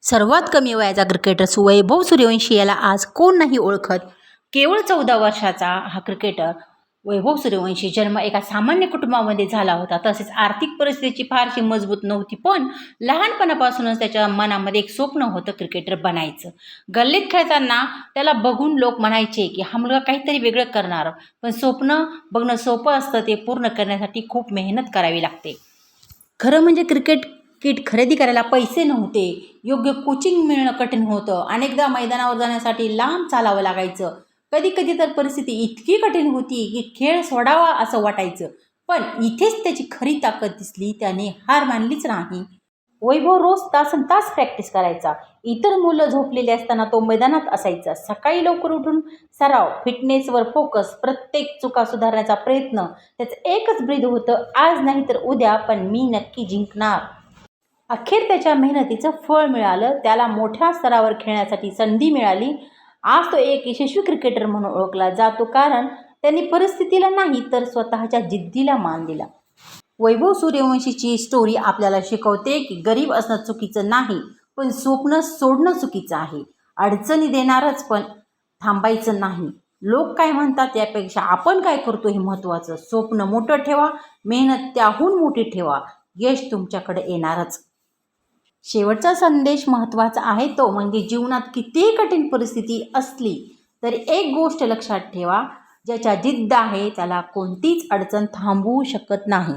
सर्वात कमी वयाचा क्रिकेटर वैभव सूर्यवंशी याला आज कोण नाही ओळखत. केवळ 14 वर्षाचा हा क्रिकेटर वैभव सूर्यवंशी जन्म एका सामान्य कुटुंबामध्ये झाला होता. तसेच आर्थिक परिस्थितीची फारशी मजबूत नव्हती, पण लहानपणापासूनच त्याच्या मनामध्ये एक स्वप्न होतं क्रिकेटर बनायचं. गल्लीत खेळताना त्याला बघून लोक म्हणायचे की हा मुलगा काहीतरी वेगळं करणार. पण स्वप्न बघणं सोपं असतं, ते पूर्ण करण्यासाठी खूप मेहनत करावी लागते. खरं म्हणजे क्रिकेट किट खरेदी करायला पैसे नव्हते, योग्य कोचिंग मिळणं कठीण होतं. अनेकदा मैदानावर जाण्यासाठी लांब चालावं लागायचं. कधी कधी तर परिस्थिती इतकी कठीण होती की खेळ सोडावा असं वाटायचं. पण इथेच त्याची खरी ताकद दिसली. त्याने हार मानलीच नाही. वैभव रोज तासन तास प्रॅक्टिस करायचा. इतर मुलं झोपलेले असताना तो मैदानात असायचा. सकाळी लवकर उठून सराव, फिटनेसवर फोकस, प्रत्येक चुका सुधारण्याचा प्रयत्न. त्याचं एकच ब्रीद होतं, आज नाही तर उद्या, पण मी नक्की जिंकणार. अखेर त्याच्या मेहनतीचं फळ मिळालं. त्याला मोठ्या स्तरावर खेळण्यासाठी संधी मिळाली. आज तो एक यशस्वी क्रिकेटर म्हणून ओळखला जातो, कारण त्यांनी परिस्थितीला नाही तर स्वतःच्या जिद्दीला मान दिला. वैभव सूर्यवंशीची स्टोरी आपल्याला शिकवते की गरीब असणं चुकीचं नाही, पण स्वप्न सोडणं चुकीचं आहे. अडचणी देणारच, पण थांबायचं नाही. लोक काय म्हणतात यापेक्षा आपण काय करतो हे महत्त्वाचं. स्वप्न मोठं ठेवा, मेहनत त्याहून मोठी ठेवा, यश तुमच्याकडे येणारच. शेवटचा संदेश महत्त्वाचा आहे, तो म्हणजे जीवनात कितीही कठीण परिस्थिती असली तरी एक गोष्ट लक्षात ठेवा, ज्याच्या जिद्द आहे त्याला कोणतीच अडचण थांबवू शकत नाही.